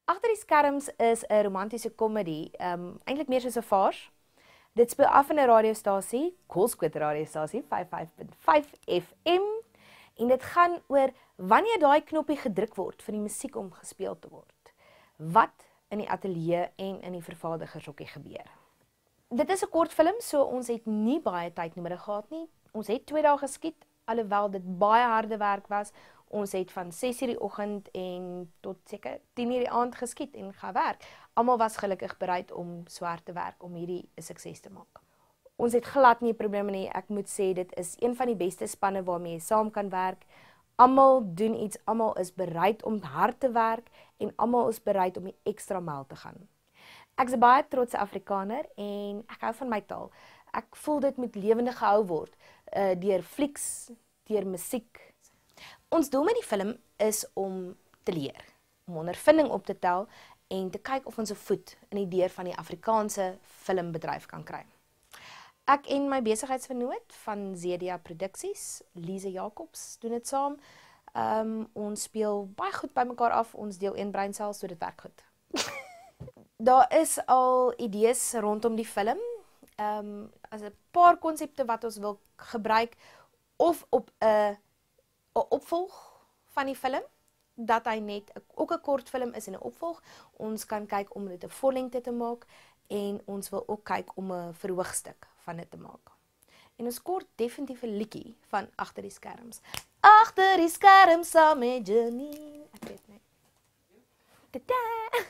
Agter die skerms is 'n romantiese komedie, eintlik meer soos 'n vars. Dit speel af in 'n radiostasie, Kolskoot radiostasie 55.5 FM, en dit gaan oor wanneer daai knoppie gedruk word vir die musiek om gespeel te word. Wat in die ateljee en in die vervaardigershokkie gebeur. Dit is 'n kortfilm, so ons het nie baie tyd nodig gehad nie. Ons het 2 dae geskiet, alhoewel dit baie harde werk was. Ons het van 6:00 die oggend en tot seker 10:00 die aand geskiet en gewerk. Almal was gelukkig bereid om so hard te werk om hierdie 'n sukses te maak. Ons het glad nie probleme nie. Ek moet sê dit is een van die beste spanne waarmee jy saam kan werk. Almal doen iets, almal is bereid om hard te werk en almal is bereid om die ekstra myl te gaan. Ek is 'n baie trotse Afrikaner en ek hou van my taal. Ek voel dit moet lewendig gehou word deur flieks, deur musiek. Ons doel met die film is om te leer, om ondervinding op te tel en te kyk of ons 'n voet in die deur van die Afrikaanse filmbedryf kan kry. Ek en my besigheidsvernoot van Zedia Produksies, Lise Jacobs, doen dit saam. Ons speel baie goed by mekaar af, ons deel een breinsel, so dit werk goed. Daar is al idees rondom die film, as 'n paar konsepte wat ons wil gebruik, of op 'n opvolg van die film, dat hy net ook 'n kortfilm is en 'n opvolg. Ons kan kyk om dit 'n vollengte te maak en ons wil ook kyk om 'n verhoogstuk van dit te maak. En ons kort definitief 'n liedjie van Agter die skerms. Agter die skerms saam met Janine. Ek weet nie. Tada!